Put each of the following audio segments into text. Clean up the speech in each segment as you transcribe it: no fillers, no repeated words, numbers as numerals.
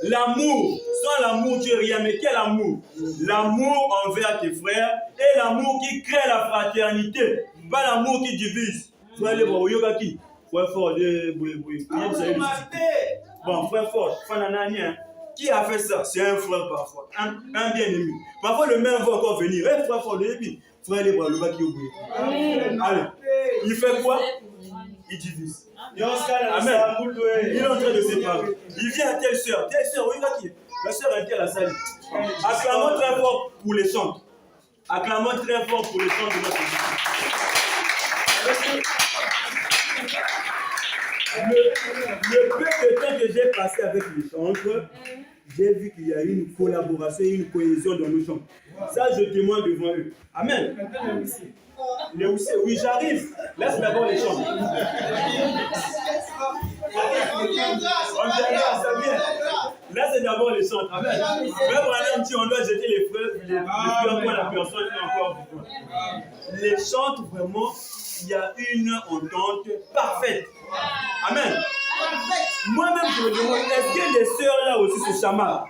L'amour, sans l'amour, tu es rien. Mais quel amour? L'amour envers tes frères et l'amour qui crée la fraternité. Pas l'amour qui divise. Frère fort, bon, frère fort, qui a fait ça? C'est un frère parfois, un bien-aimé. Parfois le même va encore venir. Frère fort, frère les bras, le bas qui oublie. Allez, il fait quoi? Il divise. Amen. Il est en train de séparer. Il vient à telle soeur, oui, la soeur est à la salle. Acclamons très fort pour les chants. Acclamons très fort pour les chants de notre Jésus. Le peu de temps que j'ai passé avec les chantres, j'ai vu qu'il y a une collaboration, une cohésion dans nos chants. Ça, je témoigne devant eux. Amen. Les Houssés, oui, j'arrive. Laisse d'abord les chants. On viendra, ça vient. Laisse d'abord les chants. Amen. Même Branham dit on doit jeter les fleurs pour la personne qui est encore vivante. Les chants, vraiment, il y a une entente parfaite. Amen. Moi-même, je me demande, est-ce que les sœurs là aussi se chamarrent?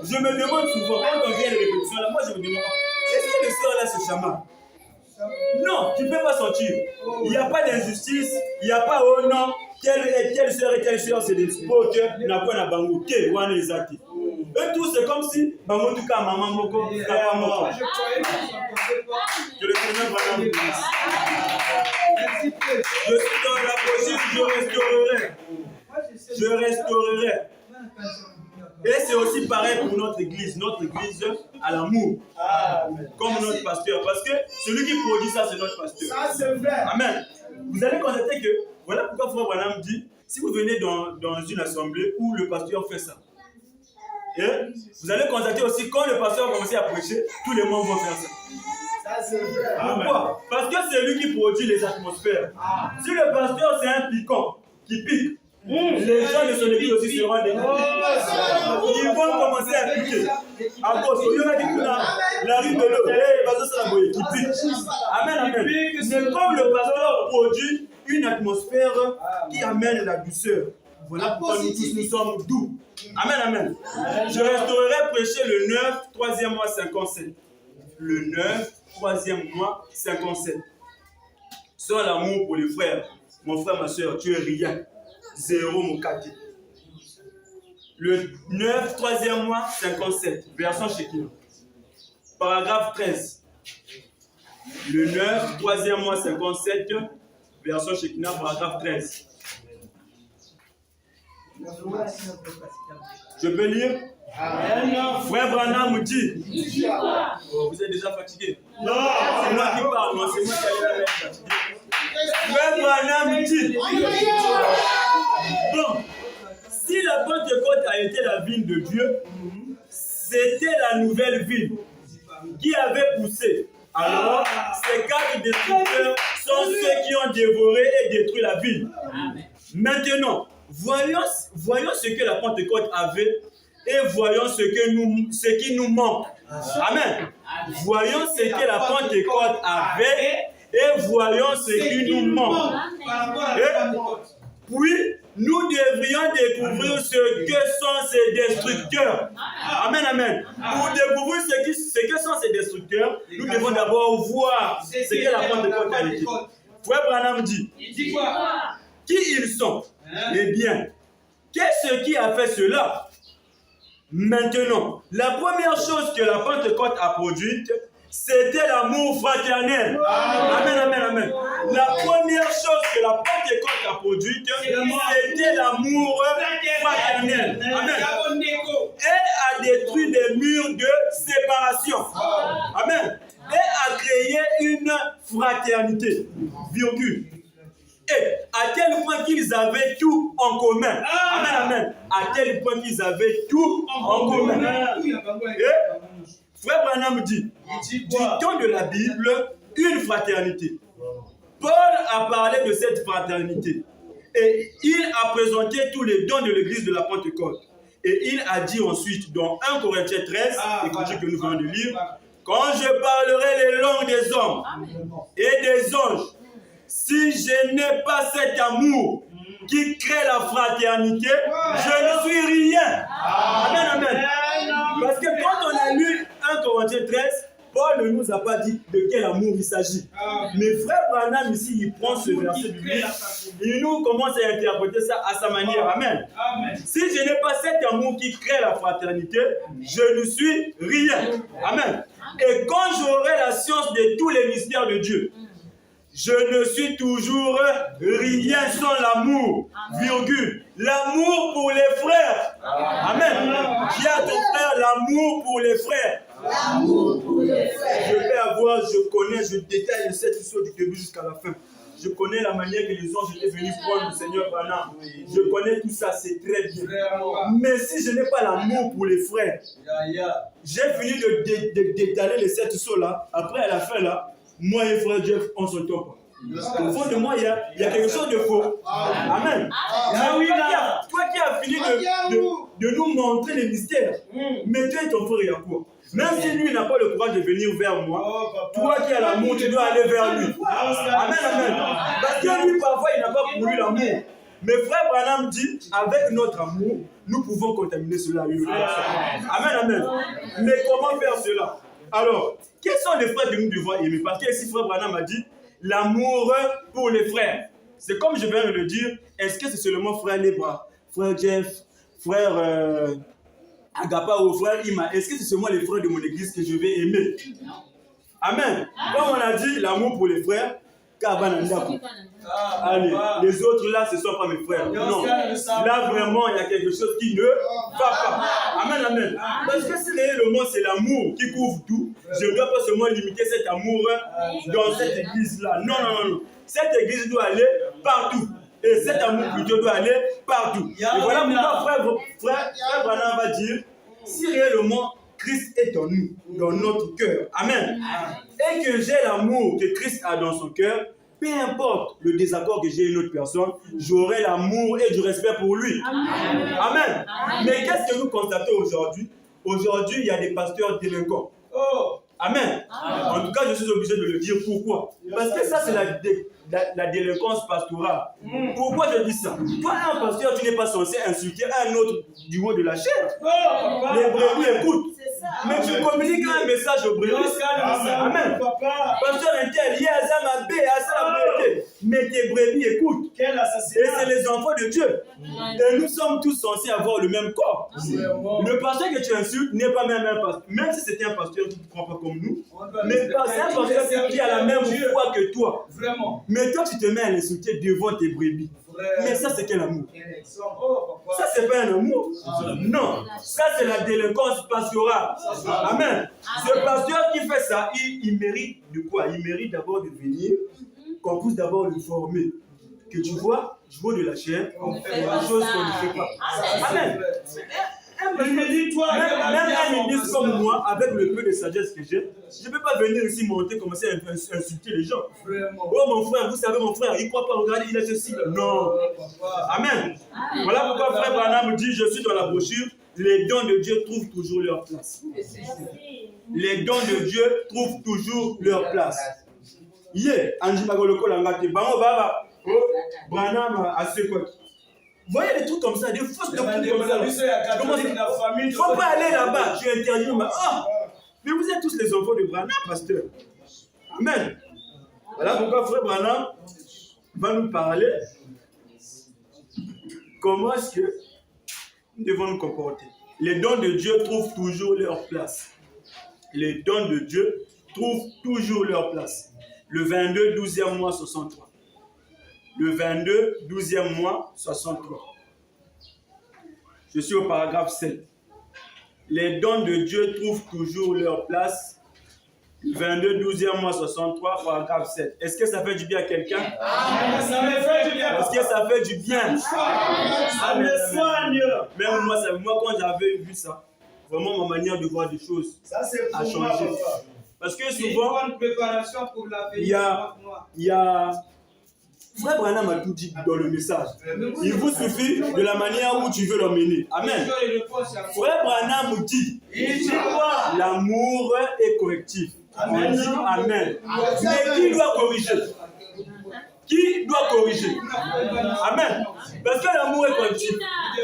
Je me demande souvent, quand on vient à la répétition là, moi je me demande, est-ce que les sœurs là se chamarrent? Non, tu ne peux pas sentir. Il n'y a pas d'injustice, il n'y a pas oh non, telle sœur et telle sœur, c'est des spots, n'a pas na bango, que ou les actes. Eux tous, c'est comme si, bango tout cas, maman moko, papa moko. Que le Seigneur va nous bénir. Je suis dans la prochaine, je restaurerai. Et c'est aussi pareil pour notre église. Notre église a l'amour. Comme notre pasteur. Parce que celui qui produit ça, c'est notre pasteur. Ça, c'est vrai. Amen. Vous allez constater que, voilà pourquoi Frère Branham dit, si vous venez dans une assemblée où le pasteur fait ça, et vous allez constater aussi, quand le pasteur va commencer à prêcher, tous les membres vont faire ça. Ça, c'est vrai. Pourquoi? Parce que c'est lui qui produit les atmosphères. Si le pasteur, c'est un piquant qui pique, les gens de son église aussi seront des ils vont commencer à piquer. À cause, il y en a qui la rue de l'eau, qui pique. Amen, amen. Mais comme le pasteur produit une atmosphère qui amène la douceur, voilà pourquoi nous tous nous sommes doux. Amen, amen. Je resterai prêcher le 9, 3e mois 57. Le 9, 3e mois 57. Sans l'amour pour les frères, mon frère, ma soeur, tu es rien. 0 mon kati. Le 9, 3e mois, 57. Version Shekinah. Paragraphe 13. Le 9, 3e mois, 57. Version Shekinah, paragraphe 13. Je peux lire? Frère Branham dit. Oh, vous êtes déjà fatigué? Non, c'est moi qui parle, non, c'est moi qui allais être fatigué. Frère Branham dit. Bon, si la Pentecôte a été la ville de Dieu, c'était la nouvelle ville qui avait poussé. Alors, ces 4 destructeurs sont ceux qui ont dévoré et détruit la ville. Maintenant, voyons ce que la Pentecôte avait et voyons ce qui nous manque. Amen. Voyons ce que la Pentecôte avait et voyons ce qui nous manque. Puis, nous devrions découvrir ce que sont ces destructeurs. Amen, amen. Pour découvrir ce que sont ces destructeurs, nous devons d'abord voir ce que la Pentecôte a été. Frère Branham dit, qui ils sont? Eh bien, qu'est-ce qui a fait cela? Maintenant, la première chose que la Pentecôte a produite, c'était l'amour fraternel. Amen, amen, amen. La première chose que la Pentecôte a produite, c'était l'amour fraternel. Amen. Elle a détruit des murs de séparation. Amen. Elle a créé une fraternité. Virgule. Et à tel point qu'ils avaient tout en commun. Amen, amen. À tel point qu'ils avaient tout en commun. Et Frère Branham dit, du temps de la Bible, une fraternité. Paul a parlé de cette fraternité. Et il a présenté tous les dons de l'église de la Pentecôte. Et il a dit ensuite, dans 1 Corinthiens 13, écoutez que nous venons de lire, quand je parlerai les langues des hommes et des anges, si je n'ai pas cet amour qui crée la fraternité, je ne suis rien. ne nous a pas dit de quel amour il s'agit. Mais frère Branham ici, il prend ce verset biblique, il nous commence à interpréter ça à sa manière. Amen. Si je n'ai pas cet amour qui crée la fraternité, je ne suis rien. Amen. Et quand j'aurai la science de tous les mystères de Dieu, je ne suis toujours rien sans l'amour, virgule. L'amour pour les frères. Amen. Qui a ton frère l'amour pour les frères. L'amour pour les frères. Je vais avoir, je connais, je détaille cette histoire du début jusqu'à la fin. Je connais la manière que les anges étaient venus prendre le Seigneur Branham. Je connais tout ça, c'est très bien. Mais si je n'ai pas l'amour pour les frères, j'ai fini de détailler les 7 sauts là. Après, à la fin là, moi et frère Jeff, on se s'entend pas. Au fond de moi, il y a quelque chose de faux. Amen. Toi qui as fini de nous montrer les mystères, mais toi et ton frère, il y a quoi? Même si lui n'a pas le courage de venir vers moi, toi qui as l'amour, tu dois aller vers lui. Amen, amen. Parce que lui, parfois, il n'a pas pour lui l'amour. Mais frère Branham dit, avec notre amour, nous pouvons contaminer cela à une autre personne. Amen, amen. Mais comment faire cela? Alors, quels sont les frères que nous devons aimer? Parce que ici, frère Branham a dit, l'amour pour les frères. C'est comme je viens de le dire, est-ce que c'est seulement frère Lebra, frère Jeff, frère Agapa ou frère Ima? Est-ce que c'est seulement les frères de mon église que je vais aimer? Amen. Comme on a dit, l'amour pour les frères, allez, les autres là, ce ne sont pas mes frères. Non. Là, vraiment, il y a quelque chose qui ne va pas. Amen, amen. Parce que si réellement c'est l'amour qui couvre tout, je ne dois pas seulement limiter cet amour dans cette église-là. Non, non, non. Cette église doit aller partout. Et cet amour plutôt doit aller partout. Et voilà pourquoi frère Branham va dire, si réellement Christ est en nous, dans notre cœur, amen, et que j'ai l'amour que Christ a dans son cœur, peu importe le désaccord que j'ai une autre personne, j'aurai l'amour et du respect pour lui. Amen. Amen. Mais qu'est-ce que nous constatons aujourd'hui? Aujourd'hui, il y a des pasteurs délinquants. Amen. En tout cas, je suis obligé de le dire. Pourquoi? Parce que ça, c'est la délinquance pastorale. Pourquoi je dis ça? Toi, un pasteur, tu n'es pas censé insulter un autre du haut de la chair. Les brebis écoutent. Mais tu communiques un message aux brebis. Amen. Pasteur intel, mais tes brebis écoutent. Et c'est les enfants de Dieu. Et nous sommes tous censés avoir le même corps. Le pasteur que tu insultes n'est pas même un pasteur. Même si c'était un pasteur qui ne croit pas comme nous. Mais c'est un pasteur qui a la même foi que toi. Mais toi, tu te mets à l'insulter devant tes brebis. Mais ça, c'est quel amour? Ça, c'est pas un amour. Non. Ça, c'est la délinquance pastorale. Amen. Ce pasteur qui fait ça, il mérite de quoi? Il mérite d'abord de venir, qu'on puisse d'abord le former. Que tu vois, du haut de la chair, on fait des choses qu'on ne fait pas. Amen. Même un ministre comme moi, avec le peu de sagesse que j'ai, je ne peux pas venir ici monter, commencer à insulter les gens. Oh mon frère, vous savez mon frère, il ne croit pas, regardez, il a ceci. Non. Amen. Voilà pourquoi frère Branham dit, je suis dans la brochure, les dons de Dieu trouvent toujours leur place. Les dons de Dieu trouvent toujours leur place. Hier, Anji Magoloko Langate, Bango Baba, Branham a ce quoi. Vous voyez des trucs comme ça, des fausses doctrines comme ça. Il ne faut pas aller là-bas, tu es interdit. Mais vous êtes tous les enfants de Branham, pasteur. Amen. Voilà pourquoi frère Branham va nous parler comment est-ce que nous devons nous comporter. Les dons de Dieu trouvent toujours leur place. Les dons de Dieu trouvent toujours leur place. Le 22, 12e mois, 63. Le 22, 12e mois, 63. Je suis au paragraphe 7. Les dons de Dieu trouvent toujours leur place. Le 22, 12e mois, 63, paragraphe 7. Est-ce que ça fait du bien à quelqu'un? Ça me fait du bien. Est-ce que ça fait du bien? Ça me soigne. Même moi, quand j'avais vu ça, vraiment ma manière de voir des choses a changé. Parce que souvent, il y a frère Branham a tout dit dans le message. Il vous suffit de la manière où tu veux l'emmener. Amen. Frère Branham dit, l'amour est correctif. On dit Amen. Mais qui doit corriger? qui doit corriger. Amen. Parce que l'amour est correctif.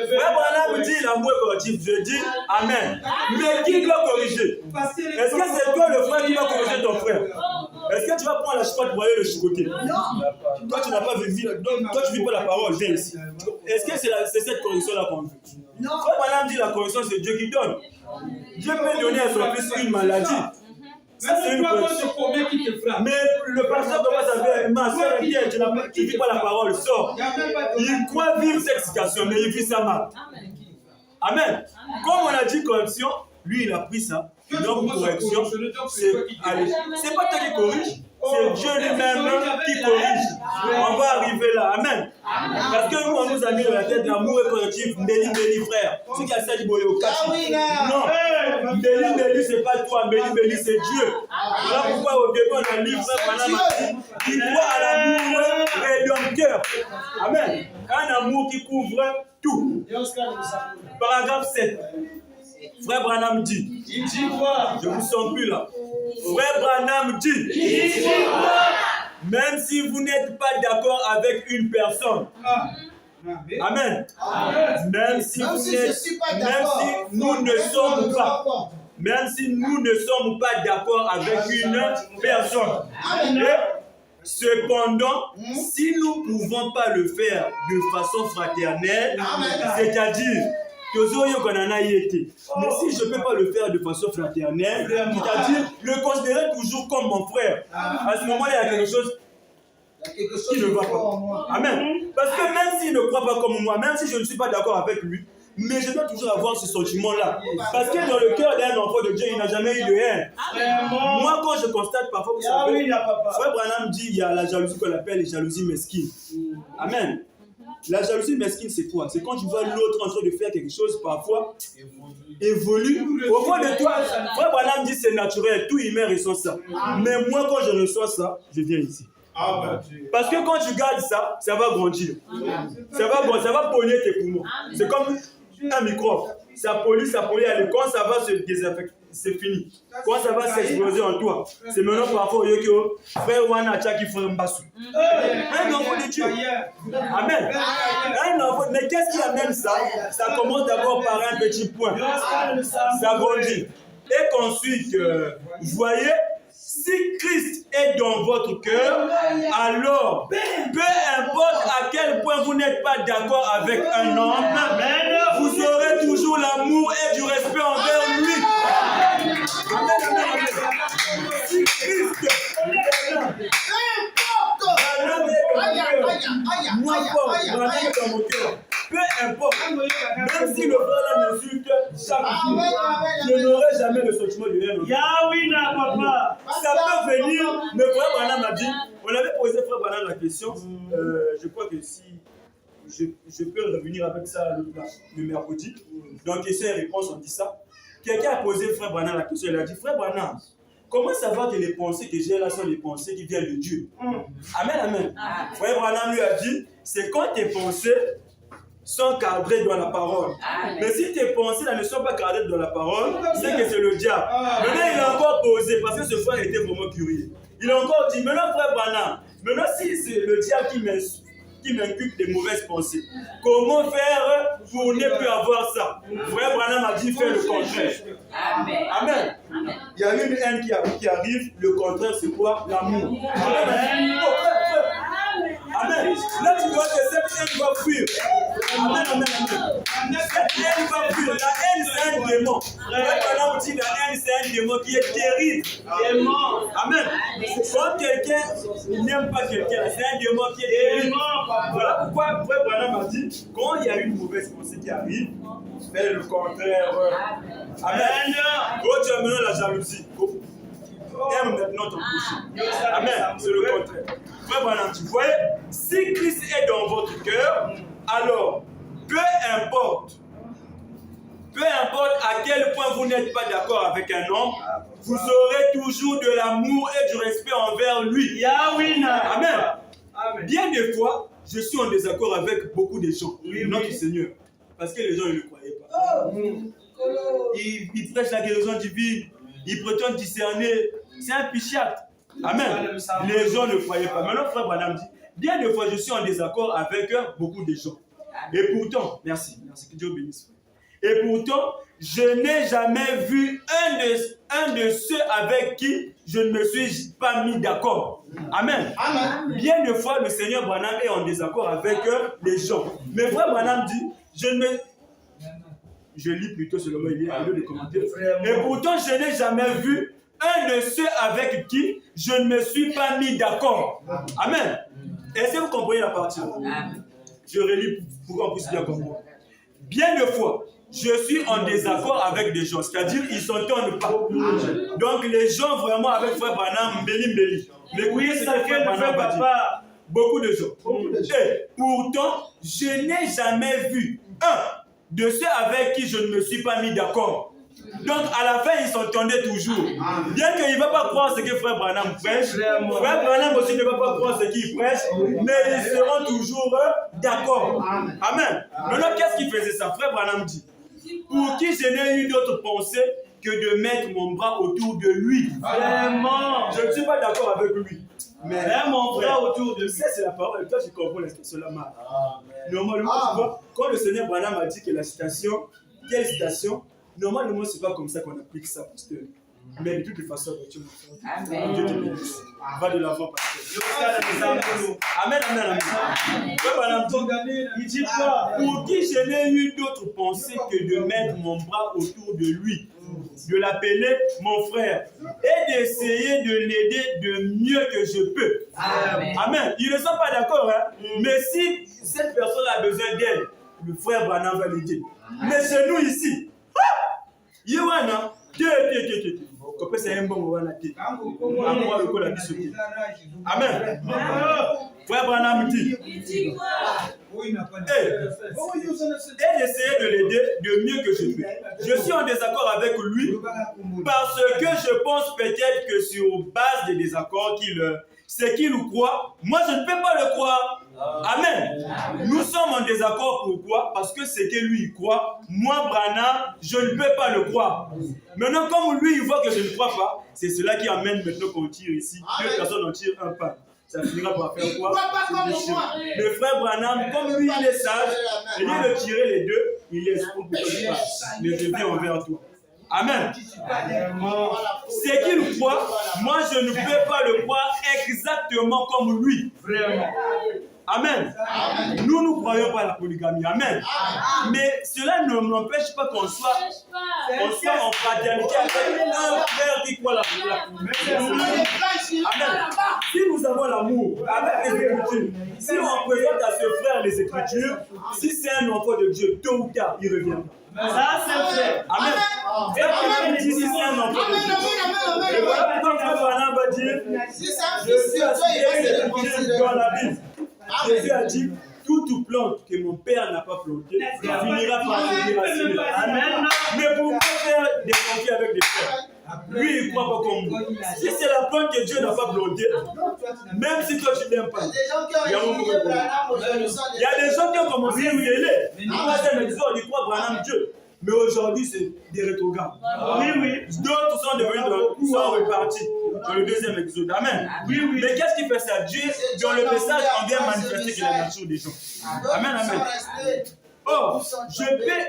Frère Branham dit l'amour est correctif. Je dis Amen. Mais qui doit corriger? Est-ce que c'est toi le frère qui va corriger ton frère? Est-ce que tu vas prendre la chicotte pour aller le chicoter? Non. Toi tu n'as pas vécu. Toi tu vis pas la parole. Viens ici. Est-ce que c'est cette correction-là qu'on veut? Non. Frère Branham dit la correction c'est Dieu qui donne. Dieu peut donner à son fils une maladie. Ça, c'est une correction. Mais le pasteur commence à dire, ma soeur, viens, tu ne vis pas la parole, sors. Il croit vivre cette situation, mais il vit ça mal. Amen. Comme on a dit correction, lui, il a pris ça. Donc, correction, c'est pas toi qui corrige, c'est Dieu lui-même qui corrige. On va arriver là. Amen. Parce que nous, on nous a mis dans la tête l'amour est correctif. Mbeli, frère. C'est qui a ça du boyo kachi. Non. Mbeli, c'est pas toi. Mbeli, c'est Dieu. Voilà pourquoi au début, on a lu frère Branham qui croit à l'amour rédempteur. Amen. Un amour qui couvre tout. Paragraphe 7. Frère Branham dit. Il dit quoi? Je ne vous sens plus là. Frère Branham dit. Il dit quoi? Même si vous n'êtes pas d'accord avec une personne. Amen. Même si nous ne sommes pas. Même si nous ne sommes pas d'accord avec une personne. Cependant, si nous ne pouvons pas le faire de façon fraternelle, c'est-à-dire mais si je ne peux pas le faire de façon fraternelle, c'est-à-dire le considérer toujours comme mon frère, à ce moment-là, il y a quelque chose qui ne va pas. Amen. Parce que même s'il ne croit pas comme moi, même si je ne suis pas d'accord avec lui, mais je dois toujours avoir ce sentiment-là. Parce que dans le cœur d'un enfant de Dieu, il n'a jamais eu de haine. Moi, quand je constate parfois, vous savez, Frère Branham dit il y a la jalousie qu'on appelle les jalousies mesquines. Amen. La jalousie mesquine, c'est quoi? C'est quand tu vois l'autre en train de faire quelque chose, parfois, évolue. Au fond de toi, Frère Branham dit c'est naturel, tout humain ressent ça. Mais moi, quand je reçois ça, je viens ici. Parce que quand tu gardes ça, ça va grandir. Ça va polluer tes poumons. C'est comme un microbe. Ça pollue, allez, quand ça va se désinfecter, c'est fini. Quand ça va s'exploser en toi, c'est maintenant parfois que frère Wana Tchaki frère Mbassou. Un enfant de Dieu. Amen. Un enfant, mais qu'est-ce qui amène ça? Ça commence d'abord par un petit point. Ça grandit. Et qu'ensuite, vous voyez, si Christ est dans votre cœur, alors, peu importe à quel point vous n'êtes pas d'accord avec un homme, vous aurez toujours l'amour et du respect envers lui. Amen. Si Christ est dans mon cœur, peu importe, même si le frère là m'insulte chaque jour, je n'aurai jamais le sentiment de rien. Ça peut venir, mais frère Branham m'a dit, on avait posé frère Branham la question, je crois que si je peux revenir avec ça le mercredi, donc question et réponse, on dit ça. Quelqu'un a posé frère Branham la question, il a dit, frère Branham, comment savoir que les pensées que j'ai là sont les pensées qui viennent de Dieu? Amen, amen. Frère Branham lui a dit, c'est quand tes pensées sont cadrées dans la parole. Mais si tes pensées là, ne sont pas cadrées dans la parole, c'est que c'est le diable. Maintenant, il a encore posé, parce que ce frère était vraiment curieux. Il a encore dit, maintenant frère Branham, maintenant si c'est le diable qui m'inculque des mauvaises pensées, comment faire pour ne plus avoir ça? Frère Branham a dit, fais le contraire. Amen. Il y a une haine qui arrive, le contraire c'est quoi? L'amour. Amen. Là tu vois que cette haine va fuir. Amen, amen, amen. Cette haine va fuir. La haine c'est un démon. Frère Branham dit la haine c'est un démon qui est terrible. Amen. Quand quelqu'un n'aime pas quelqu'un, c'est un démon qui est terrible. Voilà pourquoi Frère Branham a dit, quand il y a une mauvaise pensée qui arrive, fais le contraire. Amen. Quand tu as maintenant la jalousie, aime maintenant ton prochain. Amen. C'est le contraire. Frère Branham, vous voyez, si Christ est dans votre cœur, alors, peu importe à quel point vous n'êtes pas d'accord avec un homme, vous aurez toujours de l'amour et du respect envers lui. Amen. Bien des fois, je suis en désaccord avec beaucoup de gens, notre Seigneur, parce que les gens ne le croyaient pas. Ils prêchent la guérison divine, ils prétendent discerner, c'est un psychiatre. Amen. Les gens ne croyaient pas. Maintenant, frère Branham dit, Bien des fois, je suis en désaccord avec beaucoup de gens. Et pourtant, merci, que Dieu bénisse. Et pourtant, je n'ai jamais vu un de ceux avec qui je ne me suis pas mis d'accord. Amen. Amen. Bien des fois, le Seigneur Branham est en désaccord avec les gens. Mais frère Branham dit, je lis plutôt selon moi, il y a lieu de commenter. Et pourtant, je n'ai jamais vu un de ceux avec qui je ne me suis pas mis d'accord. Amen. Est-ce que vous comprenez la partie? Je relis pour qu'on puisse bien comprendre. Bien des fois, je suis en désaccord avec des gens, c'est-à-dire ils ne s'entendent pas. Donc les gens vraiment avec frère Branham, mbeli. Mais écoutez ce que frère Branham a dit. Beaucoup de gens. Et pourtant, je n'ai jamais vu un de ceux avec qui je ne me suis pas mis d'accord. Donc à la fin, ils s'entendaient toujours. Bien qu'il ne va pas croire ce que frère Branham prêche, frère Branham aussi ne va pas croire ce qu'il prêche, mais ils seront toujours d'accord. Amen. Maintenant, qu'est-ce qui faisait ça? Frère Branham dit, pour qui je n'ai eu d'autre pensée que de mettre mon bras autour de lui. Vraiment. Je ne suis pas d'accord avec lui. Mais mon bras autour de lui. C'est la parole. Toi, je comprends cela mal. Normalement, tu vois, quand le Seigneur Branham a dit que la citation, quelle citation? Normalement, ce n'est pas comme ça qu'on applique ça, pasteur. Mais de toute façon, Dieu te bénisse. Va de l'avant, pasteur. Amen, amen, amen. Il dit quoi? Pour qui je n'ai eu d'autre pensée que de mettre mon bras autour de lui, de l'appeler mon frère et d'essayer de l'aider de mieux que je peux. Amen. Amen. Ils ne sont pas d'accord, hein? Mais si cette personne a besoin d'aide, le frère Branham va l'aider. Mais chez nous ici, Yohana, c'est un bon Amen. Frère Branham dit, et d'essayer de l'aider de mieux que je peux. Je suis en désaccord avec lui parce que je pense peut-être que sur base des désaccords ce qu'il croit, moi je ne peux pas le croire. Amen. Nous sommes en désaccord, pourquoi? Parce que ce que lui il croit, moi Branham, je ne peux pas le croire. Maintenant, comme lui il voit que je ne crois pas, c'est cela qui amène maintenant qu'on tire ici. Deux personnes en tirent un pas. Ça finira par faire quoi? Le frère Branham, comme lui il est sage, au lieu de tirer les deux, il laisse pour que tu passes. Mais je viens envers toi. Amen. Ce qu'il croit, moi je ne peux pas le croire exactement comme lui. Amen. Nous croyons pas à la polygamie. Amen. Mais cela ne m'empêche pas qu'on soit en fraternité avec un frère qui croit la polygamie. Amen. Si nous avons l'amour avec les Écritures, si on présente à ce frère les Écritures, si c'est un enfant de Dieu, tôt ou tard, il reviendra. Ça, c'est vrai. Amen. Et si c'est un enfant de Dieu. Et voilà pourquoi Frère Branham va dire, je suis assis dans la Bible. Jésus a dit, toute plante que mon père n'a pas plantée finira par se déraciner. Amen. Mais pourquoi faire des conflits avec des frères? Lui, il ne croit pas comme vous. Si c'est la plante que Dieu n'a pas plantée, même si toi tu n'aimes pas, il y a des gens qui ont commencé à gueuler. Ils croient Branham Dieu. Mais aujourd'hui, c'est des rétrogrades. Oui. D'autres sont devenus sont repartis dans le deuxième exode. Amen. Oui. Mais qu'est-ce qui fait ça? Dieu, dans le message, on vient manifester que la nature des gens. Amen. Or, je peux,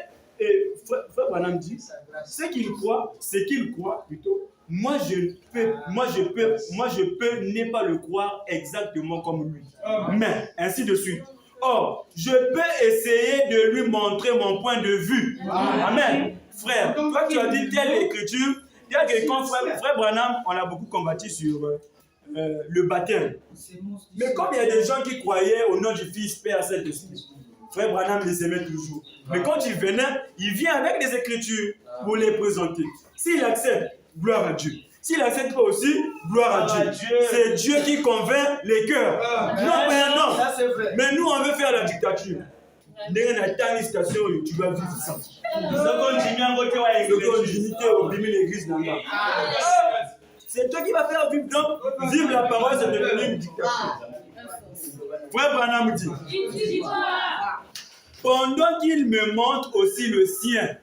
frère Branham dit, ce qu'il croit plutôt, moi je peux ne pas le croire exactement comme lui. Mais, ainsi de suite. Or, je peux essayer de lui montrer mon point de vue. Amen. Frère, toi tu as dit telle écriture, quand frère Branham, on a beaucoup combattu sur le baptême. Mais comme il y a des gens qui croyaient au nom du Fils, Père, Saint-Esprit, frère Branham les aimait toujours. Mais quand il venait, il vient avec des écritures pour les présenter. S'il accepte, gloire à Dieu. S'il n'accepte pas aussi, gloire à Dieu. C'est Dieu qui convainc les cœurs. Non. Mais nous, on veut faire la dictature. Tu vas vivre ça. C'est toi qui vas faire vivre. Donc, vivre la parole, c'est devenir une dictature. Frère Branham dit, pendant qu'il me montre aussi le sien,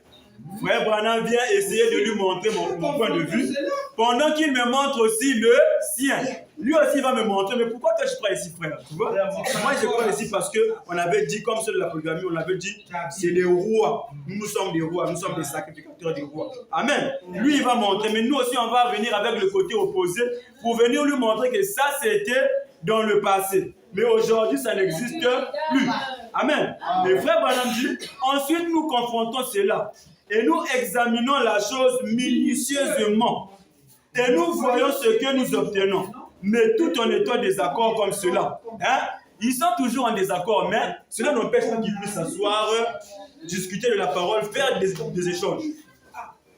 Frère Branham vient essayer de lui montrer mon point de vue, pendant qu'il me montre aussi le sien. Lui aussi va me montrer, mais pourquoi toi je crois ici, frère? Tu vois? Moi je crois ici parce qu'on avait dit, comme ceux de la polygamie, on avait dit, c'est les rois. Nous sommes des rois, nous sommes des sacrificateurs des rois. Amen. Lui il va montrer, mais nous aussi on va venir avec le côté opposé pour venir lui montrer que ça c'était dans le passé. Mais aujourd'hui ça n'existe plus. Amen. Le frère Branham dit, ensuite nous confrontons cela et nous examinons la chose minutieusement. Et nous voyons ce que nous obtenons. Mais tout en étant désaccord comme cela. Hein? Ils sont toujours en désaccord, mais cela n'empêche pas qu'ils puissent s'asseoir, discuter de la parole, faire des échanges.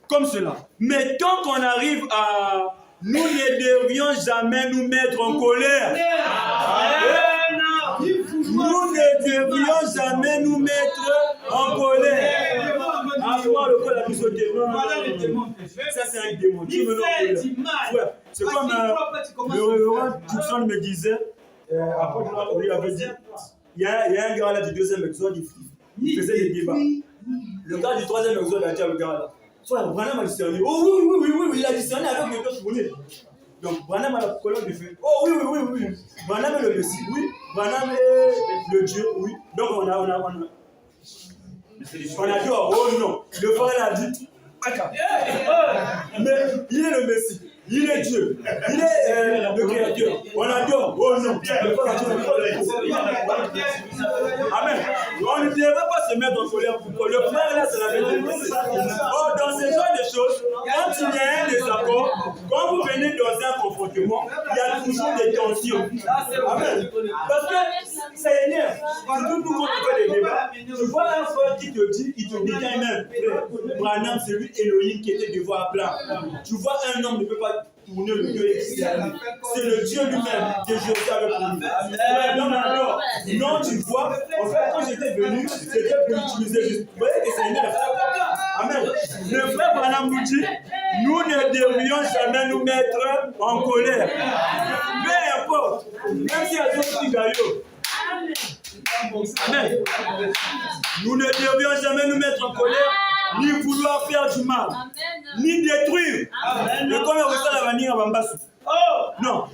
Comme cela. Mais tant qu'on arrive à... Nous ne devrions jamais nous mettre en colère. Nous ne devrions jamais nous mettre en colère. Avoir le col à nous ôter. Non. Ça, c'est un démon. Tu me colère. C'est comme le révérend Dixon me disait, après on lui avait dit, il y a un gars là du deuxième exode, il faisait des débats. Le gars du troisième exode a dit à le gars là, frère, Branham a discerné. Oh oui, il a discerné avec le dos fourni. Donc Branham a la colère de fait. Oh oui. Branham est le Messie, oui. Branham est le Dieu, oui. Donc on a dit, oh non. Le frère a dit, mais il est le Messie. Il est Dieu. Il est le Créateur. On a dit, oh non. Amen. On ne devrait pas se mettre en colère. Le frère là, c'est la vérité. Oh, dans ce genre de choses, quand il y a un désaccord, quand vous venez dans un confrontement, il y a toujours des tensions. Amen. Parce que ça énerve. Surtout nous, quand on fait des débats, tu vois un frère qui te dit, il te dit quand même, Branham, c'est lui Elohim qui était devant à plat. Tu vois, un homme ne peut pas tourner le Dieu externe. C'est le Dieu lui-même que je suis avec lui. Non, tu vois, en fait, quand j'étais venu, c'était pour l'utiliser juste. Vous voyez que c'est énerve. Amen. Le frère Branham nous dit, nous ne devrions jamais nous mettre en colère. Peu importe, même si elles sont petits gaillots. Amen. Nous ne devrions jamais nous mettre en colère, ni vouloir faire du mal, ni détruire. Et comme on reste à la vanille à Bambassou. Non.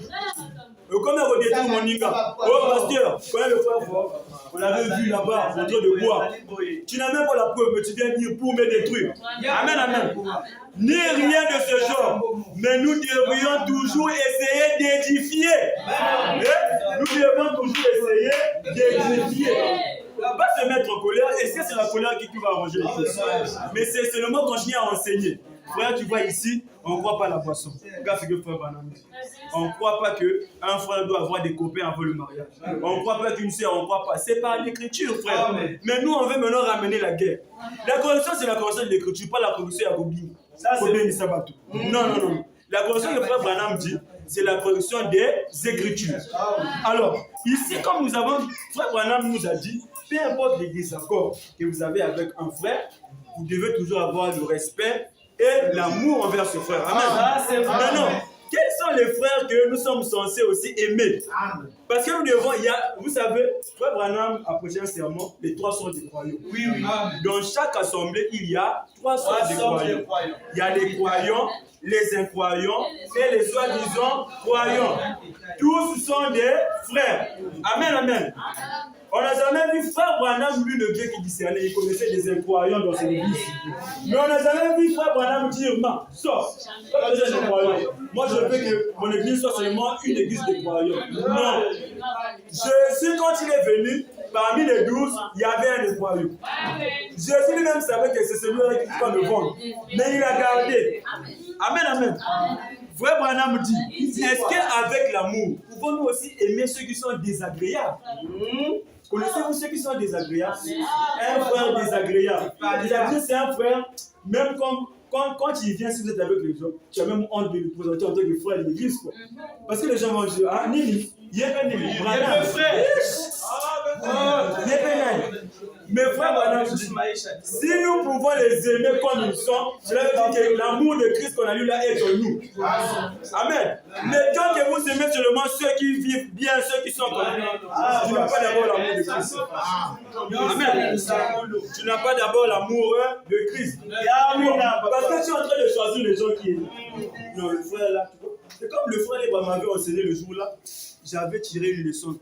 Comme on détruit mon ninga. Oh, pasteur, quand le frère fort, on l'avait vu là-bas, en train de boire. Tu n'as même pas la preuve, mais tu viens dire pour me détruire. Amen. Ni rien de ce genre. Mais nous devrions toujours essayer d'édifier. Nous devons toujours essayer d'édifier. Pas se mettre en colère, et c'est la colère qui va arranger les choses. Mais c'est seulement continuer à enseigner. Frère, tu vois ici, on ne croit pas à la boisson. Regarde ce que frère Branham dit. On ne croit pas qu'un frère doit avoir des copains avant le mariage. On ne croit pas qu'une sœur, on ne croit pas. C'est par l'écriture, frère. Mais nous, on veut maintenant ramener la guerre. La correction, c'est la correction de l'écriture, pas la correction à Gobi. Ça, c'est Sabato. Non. La correction que frère Branham dit, c'est la correction des écritures. Alors, ici, comme nous avons, frère Branham nous a dit, peu importe les désaccords que vous avez avec un frère, vous devez toujours avoir le respect et l'amour envers ce frère. Amen. Maintenant, quels sont les frères que nous sommes censés aussi aimer? Parce que nous devons, vous savez, frère Branham a prêché un serment, les 3 sortes de croyants. Oui. Dans chaque assemblée, il y a 3 sortes de croyants. Il y a les croyants, les incroyants et les soi-disant croyants. Tous sont des frères. Amen. On n'a jamais vu frère Branham, lui, le Dieu qui discernait, il connaissait des incroyants dans ses églises. Mais on n'a jamais vu frère Branham dire, non, sors, moi je veux que mon église soit seulement une église de croyants. Non. Jésus, quand il est venu, parmi les 12, il y avait un incroyant. Jésus lui-même savait que c'est celui-là qui va me vendre. Mais il a gardé. Amen. Frère Branham dit, est-ce qu'avec l'amour, pouvons-nous aussi aimer ceux qui sont désagréables? Connaissez-vous ceux qui sont désagréables? Un frère désagréable. Désagréable, c'est un frère, même quand il vient, si vous êtes avec les gens, tu as même honte de le présenter en tant que frère de l'église. Parce que les gens vont dire, Nini, il y a un frère. Mais frère, si nous pouvons les aimer comme ils sont, cela veut dire que l'amour de Christ qu'on a lu là est en nous. Amen. Mais tant que vous aimez seulement ceux qui vivent bien, ceux qui sont comme nous, tu n'as pas d'abord l'amour de Christ. Amen. Tu n'as pas d'abord l'amour de Christ. Parce que tu es en train de choisir les gens qui aiment. Non, le frère là, c'est comme le frère Libre m'avait enseigné le jour là, j'avais tiré une leçon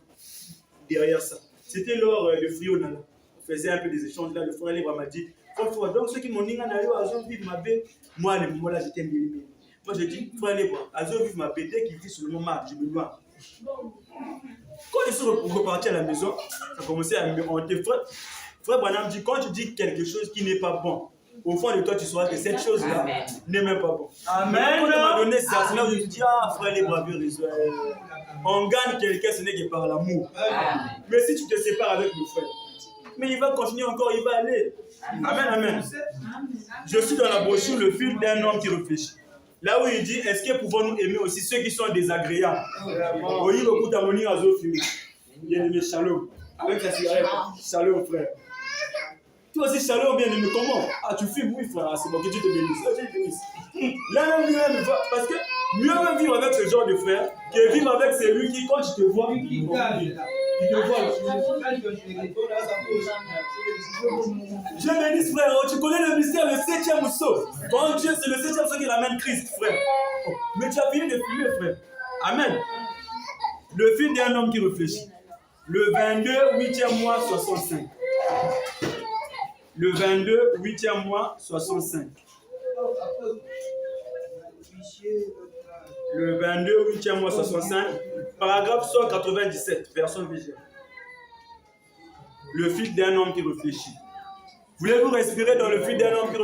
derrière ça. C'était lors de Friona là. On faisait un peu des échanges là, le frère Libre m'a dit, donc ceux qui m'ont dit, ils vivent ma paix. Moi, à ce moment là, j'étais millimètre. Moi, j'ai dit, frère Libre, ils vivent ma paix. Dès qu'ils vivent sur le moment, je me loin. Quand ils sont repartis à la maison, ça commençait à me hanter. Frère Branham dit, quand tu dis quelque chose qui n'est pas bon, au fond de toi, tu sauras que cette chose-là n'est même pas bon. Amen. Quand on m'a donné ça, c'est là où je me dis, frère, les bravures, on gagne quelqu'un, ce n'est que par l'amour. Mais si tu te sépares avec le frère, mais il va continuer encore, il va aller. Amen, amen. Je suis dans la brochure, le film d'un homme qui réfléchit. Là où il dit, est-ce que pouvons-nous aimer aussi ceux qui sont désagréables? Oui, beaucoup d'amour à Zophile. Bien-aimé, shalom. Avec la cigarette, shalom, frère. Toi aussi, shalom, bien-aimé, comment? Tu fumes, oui, frère, c'est bon, que Dieu te bénisse. Là, même, parce que mieux même vivre avec ce genre de frère que vivre avec celui qui, quand tu te vois, il te voit. Je bénisse, frère, tu connais le mystère, le 7e saut. Quand Dieu, c'est le 7e saut qui ramène Christ, frère. Mais tu as fini de fumer, frère. Amen. Le fils d'un homme qui réfléchit. Le 22, 8e mois, 65. Le 22, 8e mois, 65. Le 22, 8e mois, 65. Paragraphe 197, version VG. Le fils d'un homme qui réfléchit. Voulez-vous respirer dans le fils d'un homme qui réfléchit?